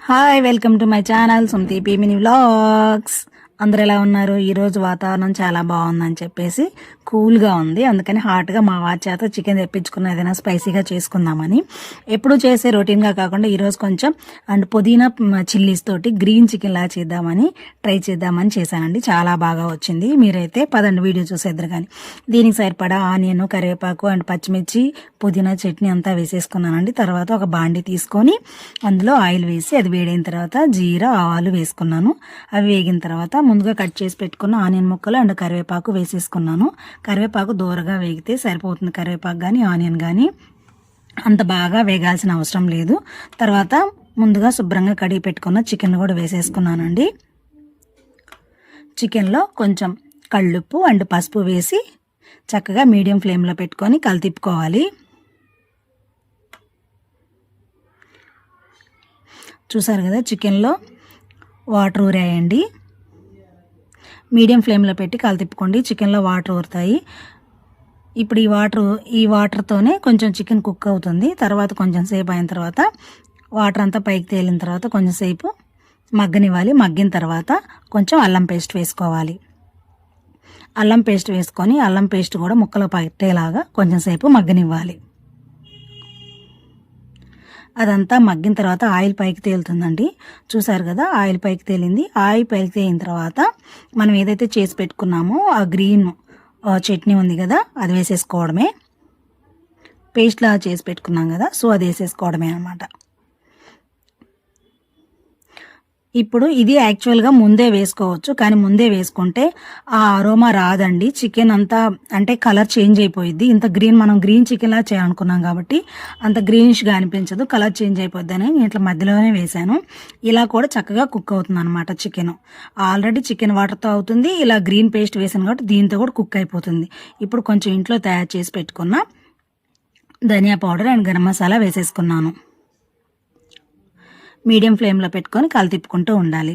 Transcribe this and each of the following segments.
Hi, welcome to my channel Sumathi P mini vlogs. అందరు ఎలా ఉన్నారు? ఈరోజు వాతావరణం చాలా బాగుందని చెప్పేసి కూల్గా ఉంది, అందుకని హాట్గా మా వారి చేత చికెన్ తెప్పించుకున్న ఏదైనా స్పైసీగా చేసుకుందామని. ఎప్పుడు చేసే రొటీన్గా కాకుండా ఈరోజు కొంచెం అండ్ పుదీనా చిల్లీస్ తోటి గ్రీన్ చికెన్ లా చేద్దామని ట్రై చేద్దామని చేశానండి. చాలా బాగా వచ్చింది. మీరైతే పదండి వీడియో చూసేద్దరు. కానీ దీనికి సరిపడా ఆనియన్, కరివేపాకు అండ్ పచ్చిమిర్చి, పుదీనా చట్నీ అంతా వేసేసుకున్నానండి. తర్వాత ఒక బాండి తీసుకొని అందులో ఆయిల్ వేసి అది వేడైన తర్వాత జీరా, ఆవాలు వేసుకున్నాను. అవి వేగిన తర్వాత ముందుగా కట్ చేసి పెట్టుకున్న ఆనియన్ ముక్కలు అండ్ కరివేపాకు వేసేసుకున్నాను. కరివేపాకు దూరగా వేగితే సరిపోతుంది. కరివేపాకు కానీ ఆనియన్ కానీ అంత బాగా వేగాల్సిన అవసరం లేదు. తర్వాత ముందుగా శుభ్రంగా కడిగి పెట్టుకున్న చికెన్ కూడా వేసేసుకున్నానండి. చికెన్లో కొంచెం కళ్ళుప్పు అండ్ పసుపు వేసి చక్కగా మీడియం ఫ్లేమ్లో పెట్టుకొని కలితిప్పుకోవాలి. చూసారు కదా, చికెన్లో వాటర్ ఊరాయండి. మీడియం ఫ్లేమ్లో పెట్టి కలితిప్పుకోండి, చికెన్లో వాటర్ ఊరుతాయి. ఇప్పుడు ఈ వాటర్తోనే కొంచెం చికెన్ కుక్ అవుతుంది. తర్వాత కొంచెం సేపు అయిన తర్వాత వాటర్ అంతా పైకి తేలిన తర్వాత కొంచెం సేపు మగ్గనివ్వాలి. మగ్గిన తర్వాత కొంచెం అల్లం పేస్ట్ వేసుకోవాలి. అల్లం పేస్ట్ వేసుకొని అల్లం పేస్ట్ కూడా ముక్కలు పట్టేలాగా కొంచెం సేపు మగ్గనివ్వాలి. అదంతా మగ్గిన తర్వాత ఆయిల్ పైకి తేలుతుందండి. చూసారు కదా, ఆయిల్ పైకి తేలింది. ఆయిల్ పైకి తేలిన తర్వాత మనం ఏదైతే చేసి పెట్టుకున్నామో ఆ గ్రీన్ చట్నీ ఉంది కదా, అది వేసేసుకోవడమే. పేస్ట్లా చేసి పెట్టుకున్నాం కదా, సో అది వేసేసుకోవడమే అనమాట. ఇప్పుడు ఇది యాక్చువల్గా ముందే వేసుకోవచ్చు, కానీ ముందే వేసుకుంటే ఆ అరోమా రాదండి. చికెన్ అంతా అంటే కలర్ చేంజ్ అయిపోయింది. ఇంత మనం గ్రీన్ చికెన్లా చేయాలనుకున్నాం కాబట్టి అంత గ్రీనిష్గా అనిపించదు, కలర్ చేంజ్ అయిపోద్ది అని నేను ఇట్లా మధ్యలోనే వేసాను. ఇలా కూడా చక్కగా కుక్ అవుతుంది అనమాట. చికెన్ ఆల్రెడీ చికెన్ వాటర్తో అవుతుంది, ఇలా గ్రీన్ పేస్ట్ వేసాను కాబట్టి దీంతో కూడా కుక్ అయిపోతుంది. ఇప్పుడు కొంచెం ఇంట్లో తయారు చేసి పెట్టుకున్న ధనియా పౌడర్ అండ్ గరం మసాలా వేసేసుకున్నాను. మీడియం ఫ్లేమ్లో పెట్టుకొని కలితిప్పుకుంటూ ఉండాలి.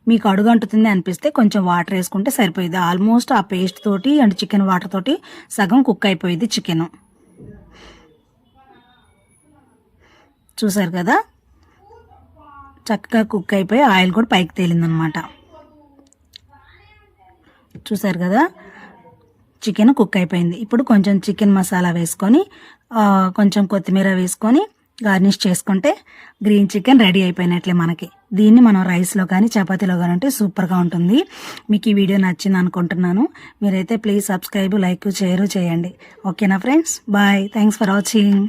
మీకు అడుగంటుతుంది అనిపిస్తే కొంచెం వాటర్ వేసుకుంటే సరిపోయింది. ఆల్మోస్ట్ ఆ పేస్ట్ తోటి అండ్ చికెన్ వాటర్ తోటి సగం కుక్ అయిపోయింది చికెన్. చూసారు కదా, చక్కగా కుక్ అయిపోయి ఆయిల్ కూడా పైకి తేలిందనమాట. చూసారు కదా, చికెన్ కుక్ అయిపోయింది. ఇప్పుడు కొంచెం చికెన్ మసాలా వేసుకొని కొంచెం కొత్తిమీర వేసుకొని గార్నిష్ చేసుకుంటే గ్రీన్ చికెన్ రెడీ అయిపోయినట్లే మనకి. దీన్ని మనం రైస్లో కానీ చపాతీలో కానీ అంటే సూపర్గా ఉంటుంది. మీకు ఈ వీడియో నచ్చింది అనుకుంటున్నాను. మీరైతే ప్లీజ్ సబ్స్క్రైబ్, లైక్, షేర్ చేయండి. ఓకేనా friends? Bye. Thanks for watching.